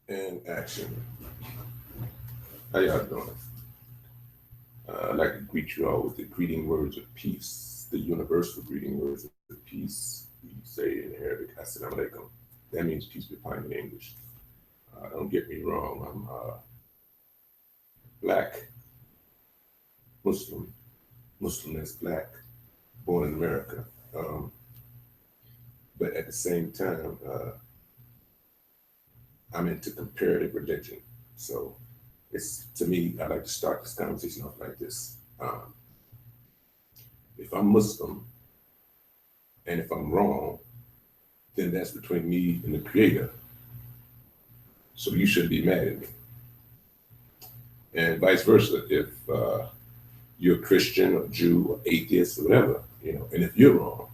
And action. How y'all doing? I'd like to greet you all with the greeting words of peace, the universal greeting words of peace. We say in Arabic, Assalamu alaikum. That means peace be upon you in English. Don't get me wrong, I'm black, Muslim, Muslim as black, born in America. Um, but at the same time, I'm into comparative religion. So it's to me, I like to start this conversation off like this. If I'm Muslim and if I'm wrong, then that's between me and the Creator. So you shouldn't be mad at me. And vice versa. If you're a Christian or Jew or atheist or whatever, and if you're wrong,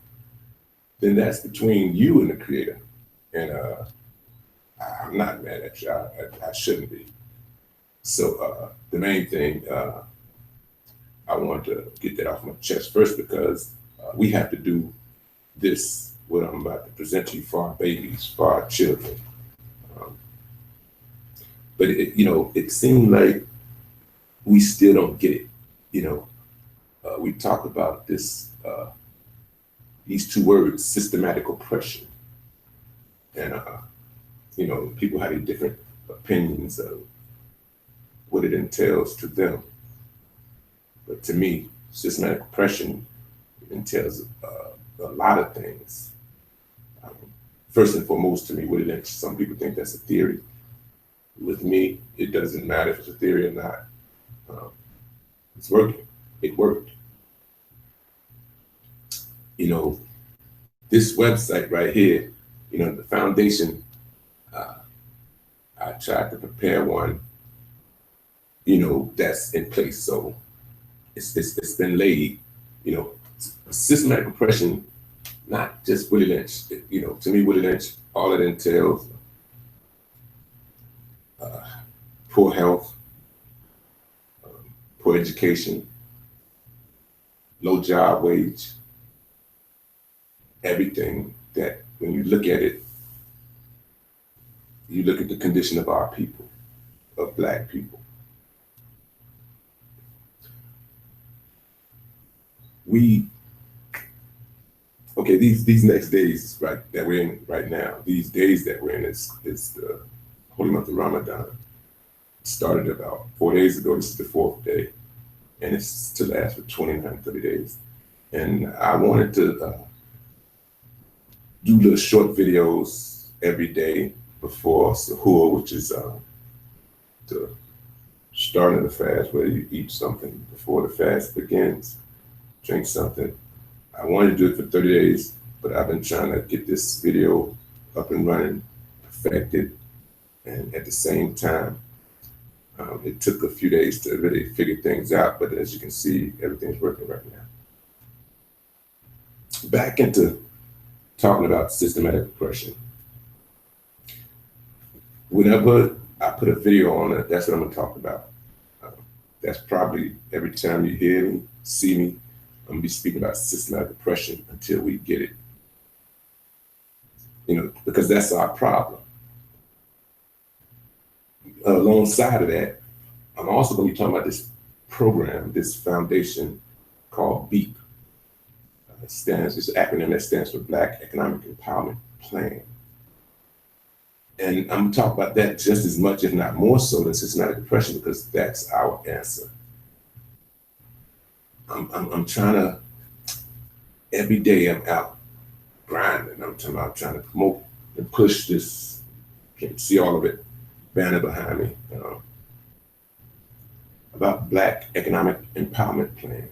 then that's between you and the Creator. And I'm not mad at you. I shouldn't be. So the main thing I want to get that off my chest first because we have to do this, what I'm about to present to you, for our babies, for our children. Um, but it seemed like we still don't get it. You know, we talk about these two words, systematic oppression, and people have different opinions of what it entails to them. But to me, systematic oppression entails a lot of things. Um, First and foremost, to me, what it is, some people think that's a theory. With me, it doesn't matter if it's a theory or not. Um, it's working. It worked. This website right here, the foundation, uh, I tried to prepare one, that's in place. So it's been laid, you know, systematic oppression, not just Willie Lynch. To me, Willie Lynch, all it entails, uh, poor health, poor education, low job wage, everything that when you look at it, you look at the condition of our people, of black people. We okay, these next days right that we're in right now, these days that we're in is the holy month of Ramadan. It started about 4 days ago. This is the fourth day, and it's to last for 29, 30 days. And I wanted to do little short videos every day before Sahur, which is the start of the fast, where you eat something before the fast begins, drink something. I wanted to do it for 30 days, but I've been trying to get this video up and running, perfected, and at the same time, it took a few days to really figure things out, but as you can see, everything's working right now. Back into talking about systematic oppression. Whenever I put a video on it, that's what I'm going to talk about. Um, that's probably every time you hear me, see me, I'm going to be speaking about systematic oppression until we get it. Because that's our problem. Alongside of that, I'm also going to be talking about this program, this foundation called B.E.E.P. It's an acronym that stands for Black Economic Empowerment Plan. And I'm talking about that just as much, if not more so, than systematic oppression, because that's our answer. I'm trying to, every day I'm out grinding. I'm trying to promote and push this. You can see all of it, banner behind me, about Black Economic Empowerment Plan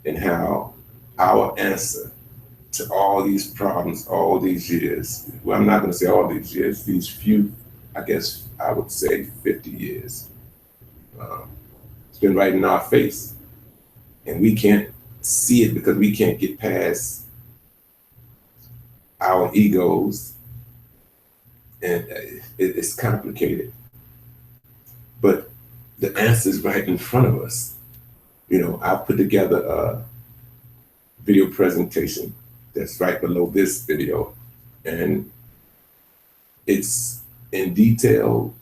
and how our answer to all these problems, all these years, well, I'm not going to say all these years, these few, I guess I would say 50 years, um, it's been right in our face. And we can't see it because we can't get past our egos, and it's complicated. But the answer is right in front of us. I put together a video presentation that's right below this video, and it's in detail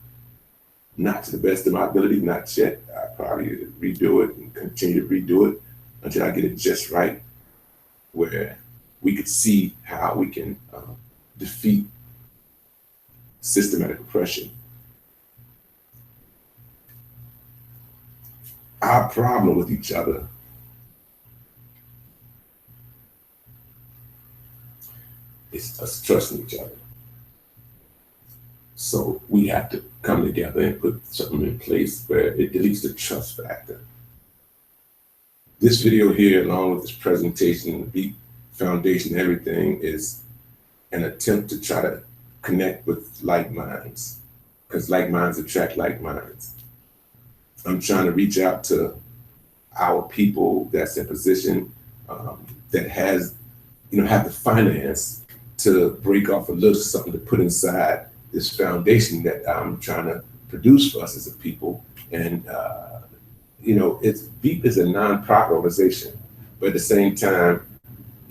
Not to the best of my ability, not yet. I probably redo it and continue to redo it until I get it just right, where we could see how we can defeat systematic oppression. Our problem with each other is us trusting each other. So we have to come together and put something in place where it leads to trust factor. This video here, along with this presentation, the B.E.E.P Foundation, everything is an attempt to try to connect with like minds, because like minds attract like minds. I'm trying to reach out to our people that's in position that has, have the finance to break off a little something to put inside this foundation that I'm trying to produce for us as a people. And it's B.E.E.P is a nonprofit organization, but at the same time,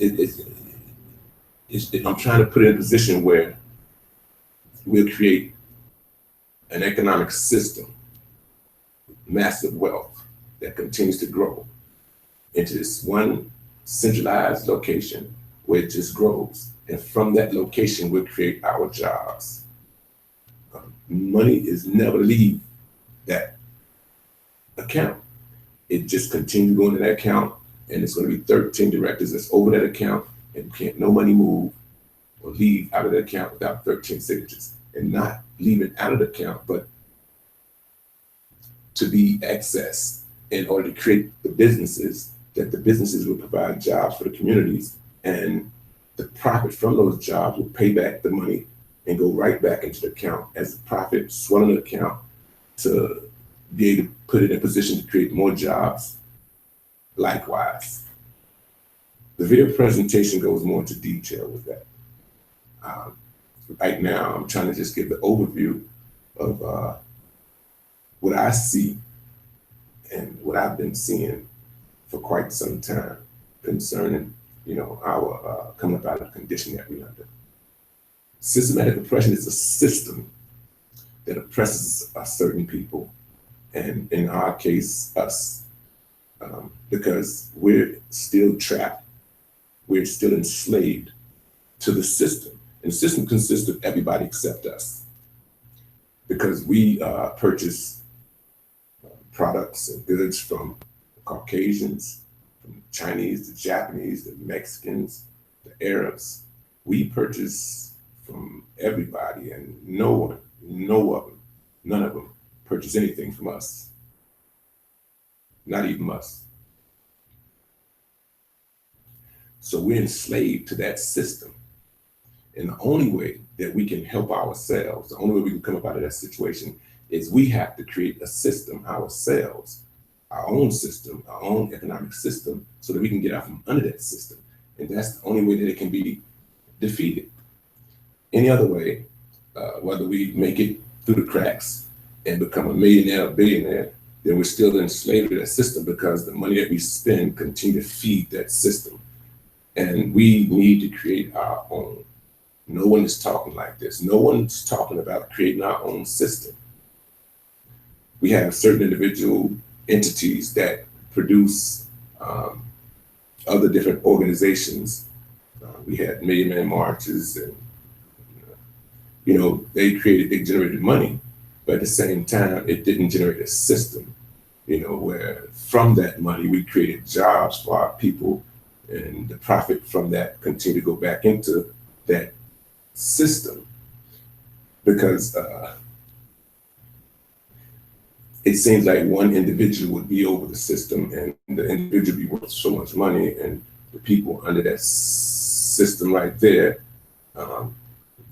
I'm trying to put it in a position where we'll create an economic system, massive wealth that continues to grow into this one centralized location where it just grows. And from that location, we'll create our jobs. Money is never leave that account. It just continues going to that account, and it's going to be 13 directors that's over that account, and can't no money move or leave out of the account without 13 signatures. And not leaving out of the account, but to be accessed in order to create the businesses, that the businesses will provide jobs for the communities, and the profit from those jobs will pay back the money and go right back into the account as a profit, swelling the account to be able to put it in a position to create more jobs. Likewise, the video presentation goes more into detail with that. Right now, I'm trying to just give the overview of what I see and what I've been seeing for quite some time concerning, our coming up out of the condition that we're under. Systematic oppression is a system that oppresses a certain people, and in our case, us, because we're still trapped, we're still enslaved to the system. And the system consists of everybody except us, because we purchase products and goods from Caucasians, from Chinese, the Japanese, the Mexicans, the Arabs. We purchase from everybody, and none of them purchase anything from us. Not even us. So we're enslaved to that system. And the only way that we can help ourselves, the only way we can come up out of that situation, is we have to create a system ourselves, our own system, our own economic system, so that we can get out from under that system. And that's the only way that it can be defeated. Any other way, whether we make it through the cracks and become a millionaire or billionaire, then we're still enslaved to that system, because the money that we spend continue to feed that system. And we need to create our own. No one is talking like this. No one's talking about creating our own system. We have certain individual entities that produce other different organizations. We had Million Man Marches, and they generated money, but at the same time, it didn't generate a system, where from that money, we created jobs for our people, and the profit from that continued to go back into that system, because it seems like one individual would be over the system, and the individual would be worth so much money, and the people under that system right there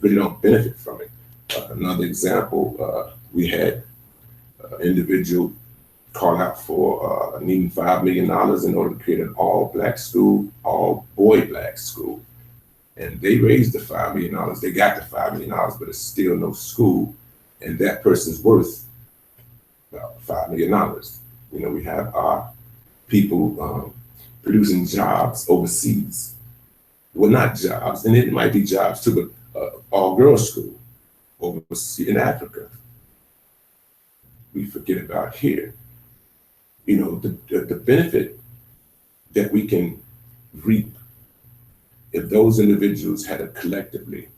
really don't benefit from it. Another example, we had an individual call out for needing $5 million in order to create an all-black school, all-boy black school. And they raised the $5 million. They got the $5 million, but it's still no school. And that person's worth about $5 million. We have our people producing jobs overseas. Well, not jobs, and it might be jobs too, but all-girls school overseas in Africa. we forget about here. You know, the benefit that we can reap if those individuals had to collectively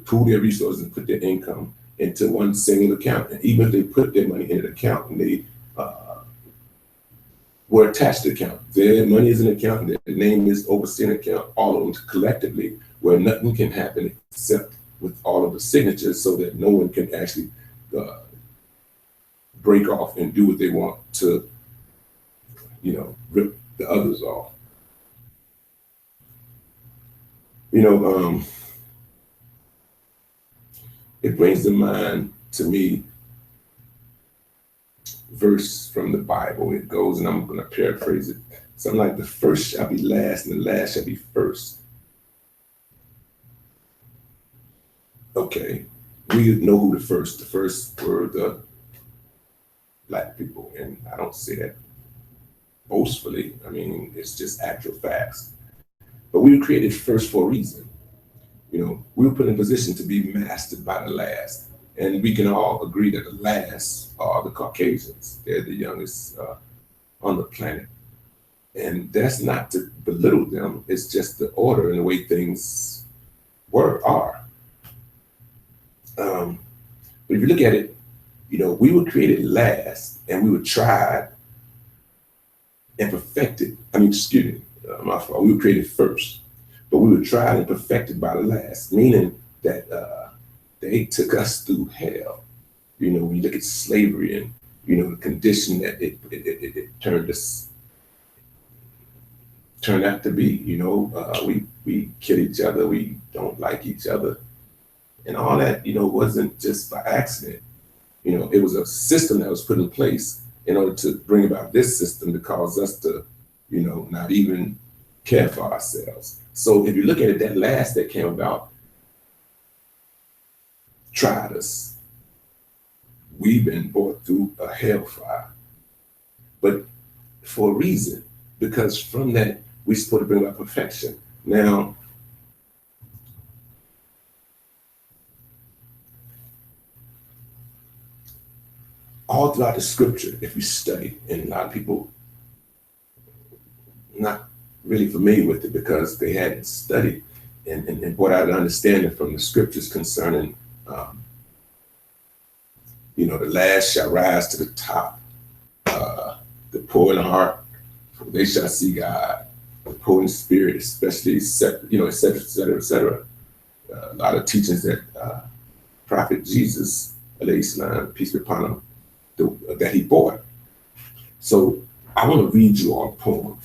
pool their resources and put their income into one single account. And even if they put their money in an account and they were attached to the account, their money is an account, their name is overseeing account, all of them collectively, where nothing can happen except with all of the signatures, so that no one can actually break off and do what they want to, you know, rip the others off. You know, it brings to mind to me verse from the Bible. It goes, and I'm going to paraphrase it, something like, the first shall be last and the last shall be first. Okay, we know who the first were the Black people, and I don't say that boastfully. I mean, it's just actual facts. But we were created first for a reason. You know, we were put in position to be mastered by the last. And we can all agree that the last are the Caucasians. They're the youngest on the planet. And that's not to belittle them. It's just the order and the way things are. But if you look at it, you know, we were created last and we were tried and perfected. I mean, excuse me, my fault. We were created first, but we were tried and perfected by the last, meaning that they took us through hell. You know, when you look at slavery and, you know, the condition that it turned out to be, you know, we kill each other, we don't like each other. And all that, you know, wasn't just by accident. You know, it was a system that was put in place in order to bring about this system to cause us to, you know, not even care for ourselves. So if you look at it, that last that came about tried us. We've been brought through a hellfire, but for a reason, because from that, we're supposed to bring about perfection. Now, all throughout the scripture, if you study, and a lot of people not really familiar with it because they hadn't studied and brought out an understanding from the scriptures concerning, you know, the last shall rise to the top. The poor in heart, they shall see God. The poor in spirit, especially, you know, et cetera, et cetera, et cetera. A lot of teachings that Prophet Jesus, alayhi salam, peace be upon him, that he bought. So I want to read you all a poem.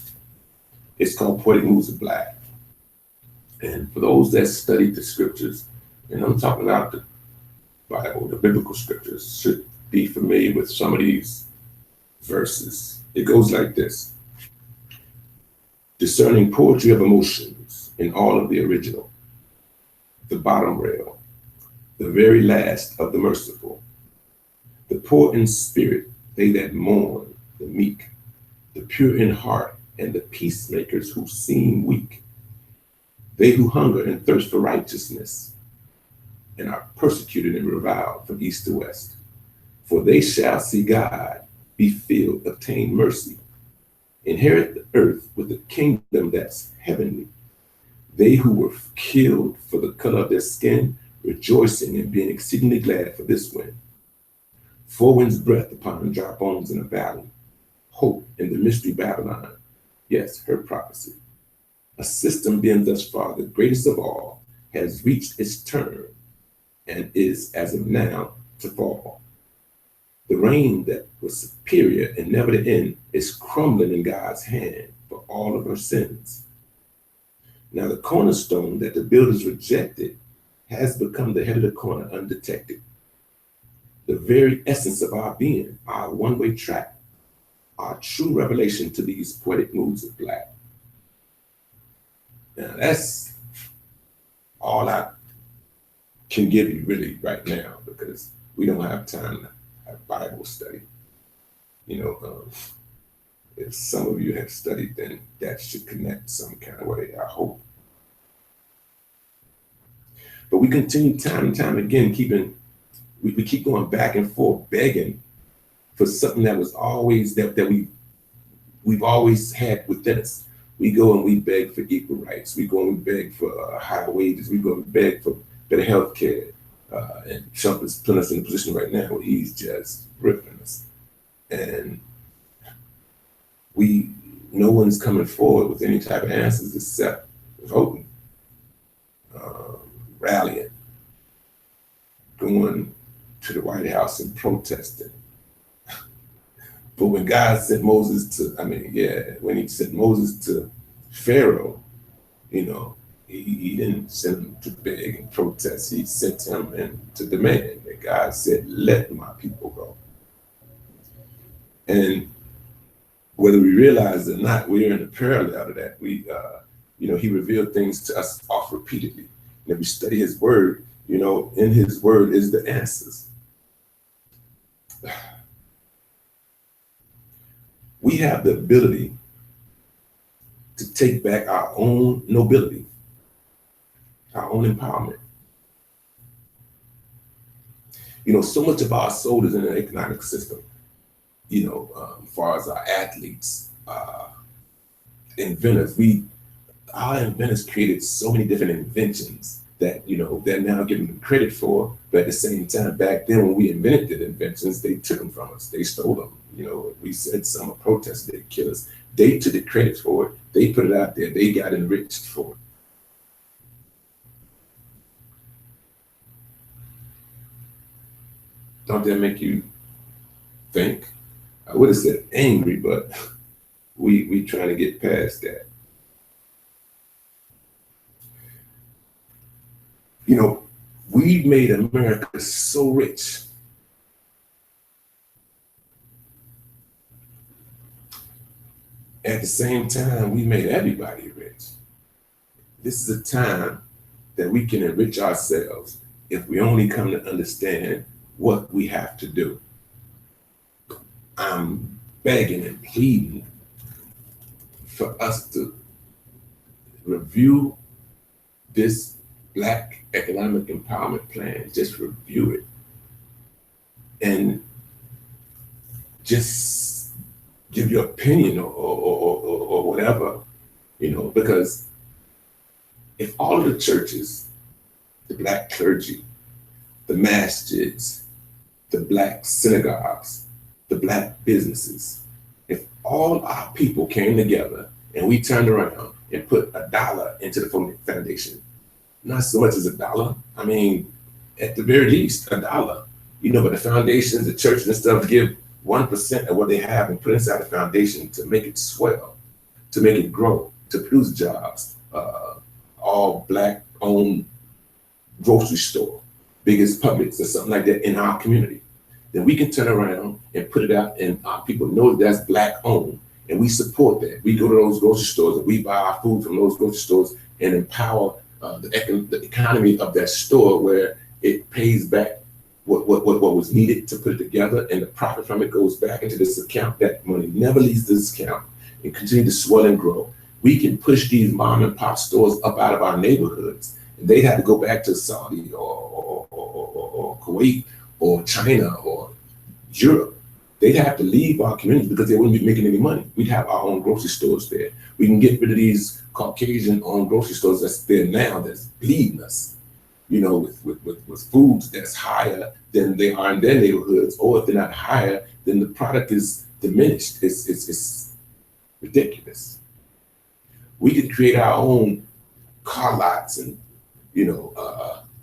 It's called Poetic Moods of Black. And for those that study the scriptures, and I'm talking about the Bible, the biblical scriptures, should be familiar with some of these verses. It goes like this: discerning poetry of emotions in all of the original, the bottom rail, the very last of the merciful, the poor in spirit, they that mourn, the meek, the pure in heart, and the peacemakers who seem weak, they who hunger and thirst for righteousness, and are persecuted and reviled from east to west. For they shall see God, be filled, obtain mercy, inherit the earth with a kingdom that's heavenly. They who were killed for the color of their skin, rejoicing and being exceedingly glad for this wind. Four winds breath upon dry bones in a valley. Hope in the mystery Babylon. Yes, her prophecy. A system being thus far the greatest of all has reached its term and is as of now to fall. The reign that was superior and never to end is crumbling in God's hand for all of her sins. Now the cornerstone that the builders rejected has become the head of the corner undetected. The very essence of our being, our one-way track, our true revelation to these poetic moods of black. Now that's all I can give you really right now, because we don't have time to have Bible study. You know, if some of you have studied, then that should connect some kind of way, I hope. But we continue time and time again, we keep going back and forth, begging for something that was always we've always had within us. We go and we beg for equal rights. We go and we beg for higher wages. We go and beg for better health care. And Trump is putting us in a position right now where he's just ripping us. And no one's coming forward with any type of answers except voting, rallying, going to the White House and protesting. But when God sent Moses when he sent Moses to Pharaoh, he didn't send him to beg and protest. He sent him in to demand. And God said, let my people go. And whether we realize it or not, we're in a parallel to that. He revealed things to us oft repeatedly. And if we study his word, in his word is the answers. We have the ability to take back our own nobility, our own empowerment. So much of our soul is in an economic system. As far as our athletes, inventors, our inventors created so many different inventions that, they're now giving them credit for. But at the same time, back then when we invented the inventions, they took them from us. They stole them. We said some protested, they kill us. They took the credit for it. They put it out there. They got enriched for it. Don't that make you think? I would have said angry, but we trying to get past that. We made America so rich. At the same time, we made everybody rich. This is a time that we can enrich ourselves if we only come to understand what we have to do. I'm begging and pleading for us to review this Black Economic Empowerment Plan, just review it and just give your opinion or whatever, because if all of the churches, the Black clergy, the masjids, the Black synagogues, the Black businesses, if all our people came together and we turned around and put $1 into the foundation, not so much as $1, at the very least $1, but the foundations, the churches and stuff give 1% of what they have and put inside the foundation to make it swell, to make it grow, to produce jobs. All Black owned grocery store, biggest Publix or something like that in our community. Then we can turn around and put it out and our people know that that's Black owned and we support that. We go to those grocery stores and we buy our food from those grocery stores and empower the economy of that store where it pays back what was needed to put it together, and the profit from it goes back into this account. That money never leaves this account and continue to swell and grow. We can push these mom and pop stores up out of our neighborhoods. And they'd have to go back to Saudi or Kuwait or China or Europe. They'd have to leave our community because they wouldn't be making any money. We'd have our own grocery stores there. We can get rid of these Caucasian-owned grocery stores that's there now that's bleeding us, with foods that's higher than they are in their neighborhoods, or if they're not higher, then the product is diminished. It's ridiculous. We could create our own car lots and,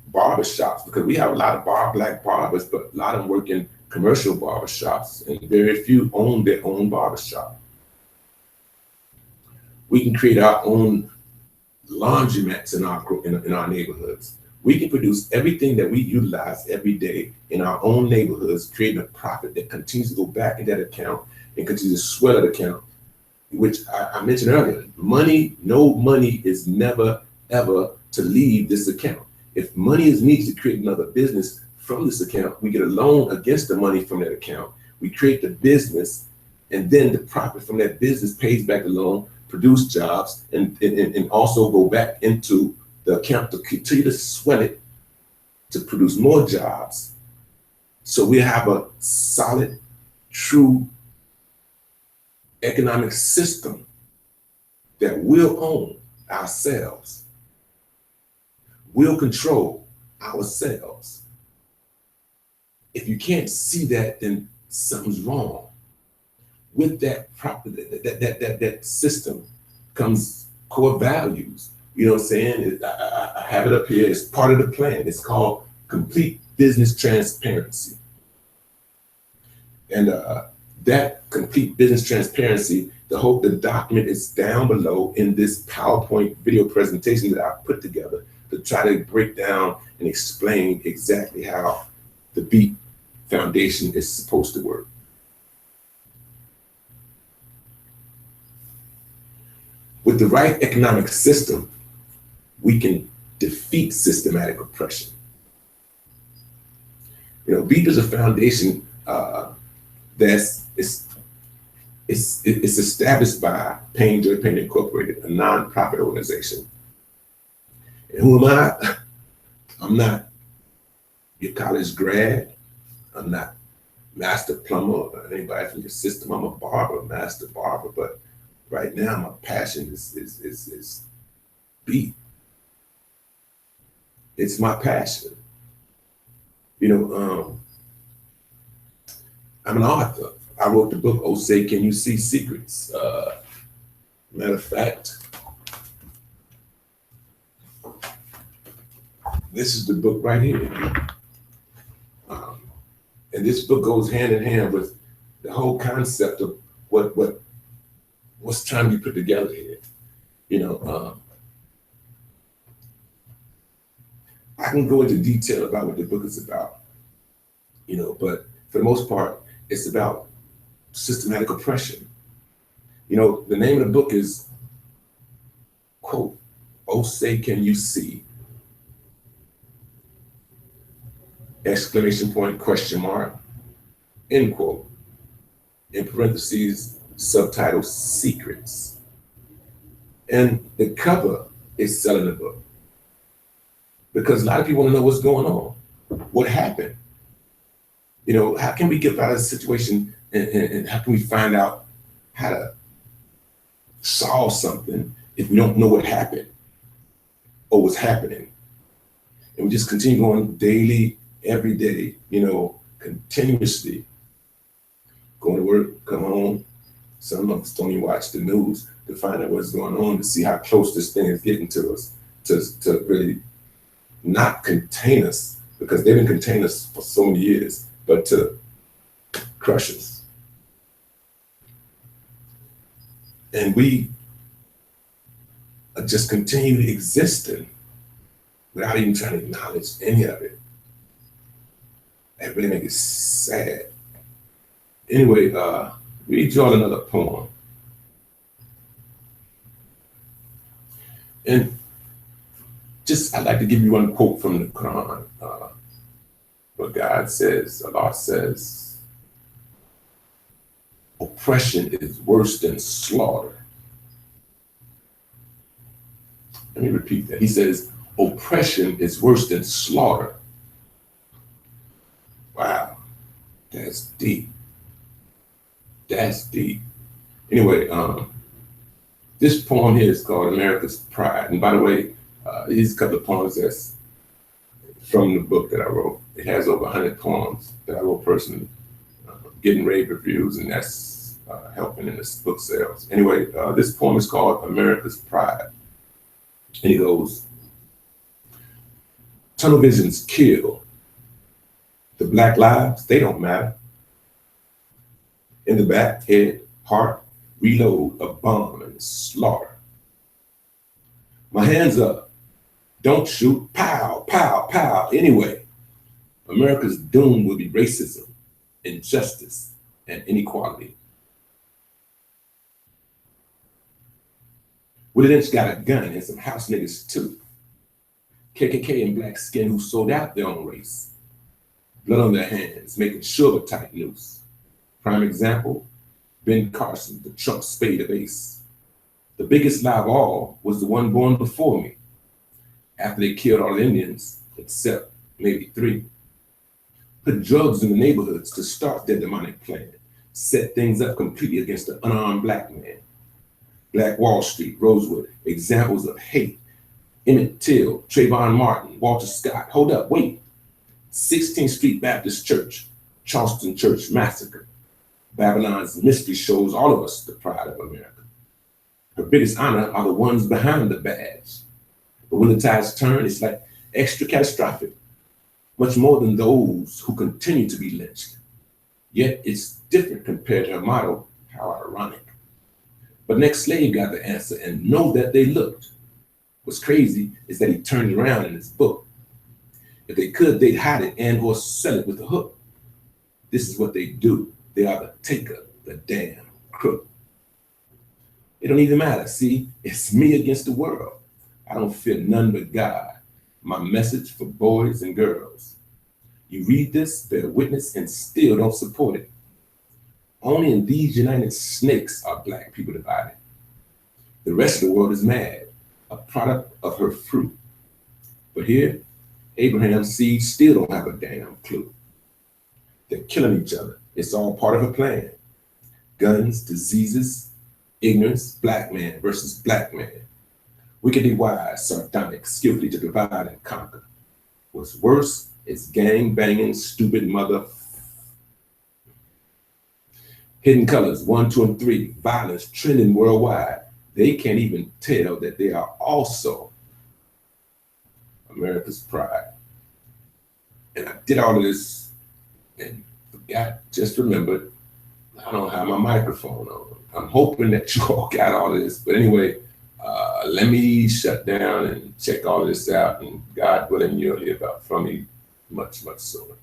barber shops, because we have a lot of Black barbers, but a lot of them work in commercial barber shops and very few own their own barber shop. We can create our own laundromats in our neighborhoods. We can produce everything that we utilize every day in our own neighborhoods, creating a profit that continues to go back in that account and continues to swell that account, which I mentioned earlier. No money is never, ever to leave this account. If money is needed to create another business from this account, we get a loan against the money from that account. We create the business, and then the profit from that business pays back the loan, produce jobs, and also go back into the account to continue to swell it, to produce more jobs. So we have a solid true economic system that will own ourselves, will control ourselves. If you can't see that, then something's wrong. With that that system comes core values. You know what I'm saying? I have it up here. It's part of the plan. It's called complete business transparency. And that complete business transparency, the document is down below in this PowerPoint video presentation that I put together to try to break down and explain exactly how the B.E.E.P Foundation is supposed to work. With the right economic system, we can defeat systematic oppression. You know, B.E.E.P is a foundation that's established by Payne Joy Payne Incorporated, a nonprofit organization. And who am I? I'm not your college grad. I'm not master plumber or anybody from your system. I'm a barber, master barber. But right now, my passion is B.E.E.P. It's my passion. You know, I'm an author. I wrote the book, Oh Say Can You See Secrets? Matter of fact, this is the book right here. And this book goes hand in hand with the whole concept of what's trying to be put together here. You know, I can go into detail about what the book is about, you know, but for the most part, it's about systematic oppression. You know, the name of the book is, quote, Oh Say Can You See? Exclamation point, question mark, end quote. In parentheses, subtitle, Secrets. And the cover is selling the book. Because a lot of people want to know what's going on. What happened? You know, how can we get out of the situation and how can we find out how to solve something if we don't know what happened or what's happening? And we just continue going daily, every day, you know, continuously. Going to work, come home. Some of us don't even watch the news to find out what's going on, to see how close this thing is getting to us, to really not contain us, because they've been containing us for so many years, but to crush us. And we are just continually existing without even trying to acknowledge any of it. That really makes it sad. Anyway, read y'all another poem. And just, I'd like to give you one quote from the Quran. What God says, Allah says, oppression is worse than slaughter. Let me repeat that. He says, oppression is worse than slaughter. Wow, that's deep. That's deep. Anyway, this poem here is called America's Pride. And by the way, these couple of poems that's from the book that I wrote. It has over 100 poems that I wrote personally, getting rave reviews, and that's helping in this book sales. Anyway, this poem is called America's Pride. And it goes, tunnel visions kill. The black lives, they don't matter. In the back, head, heart, reload a bomb and slaughter. My hands up. Don't shoot. Pow, pow, pow. Anyway, America's doom will be racism, injustice, and inequality. Willie Lynch got a gun and some house niggas too. KKK and black skin who sold out their own race. Blood on their hands, making sure a tight noose. Prime example, Ben Carson, the Trump spade of ace. The biggest lie of all was the one born before me, after they killed all the Indians, except maybe 3. Put drugs in the neighborhoods to start their demonic plan. set things up completely against the unarmed black man. Black Wall Street, Rosewood, examples of hate. Emmett Till, Trayvon Martin, Walter Scott. Hold up, wait. 16th Street Baptist Church, Charleston Church Massacre. Babylon's mystery shows all of us the pride of America. Her biggest honor are the ones behind the badge. But when the tides turn, it's like extra catastrophic, much more than those who continue to be lynched. Yet it's different compared to her motto. How ironic. But an ex-slave got the answer and know that they looked. What's crazy is that he turned around in his book. If they could, they'd hide it and or sell it with a hook. This is what they do. They are the taker, the damn crook. It don't even matter. See, it's me against the world. I don't fear none but God. My message for boys and girls. You read this, bear witness, and still don't support it. Only in these United Snakes are black people divided. The rest of the world is mad, a product of her fruit. But here, Abraham's seed still don't have a damn clue. They're killing each other. It's all part of a plan. Guns, diseases, ignorance, black man versus black man. Wickedly wise, sardonic, skillfully to divide and conquer. What's worse, it's gang banging, stupid mother. Hidden colors, 1, 2, and 3, violence trending worldwide. They can't even tell that they are also America's pride. And I did all of this and forgot, just remembered, I don't have my microphone on. I'm hoping that you all got all of this. But anyway, let me shut down and check all of this out. And God willing, you'll hear from me much, much sooner.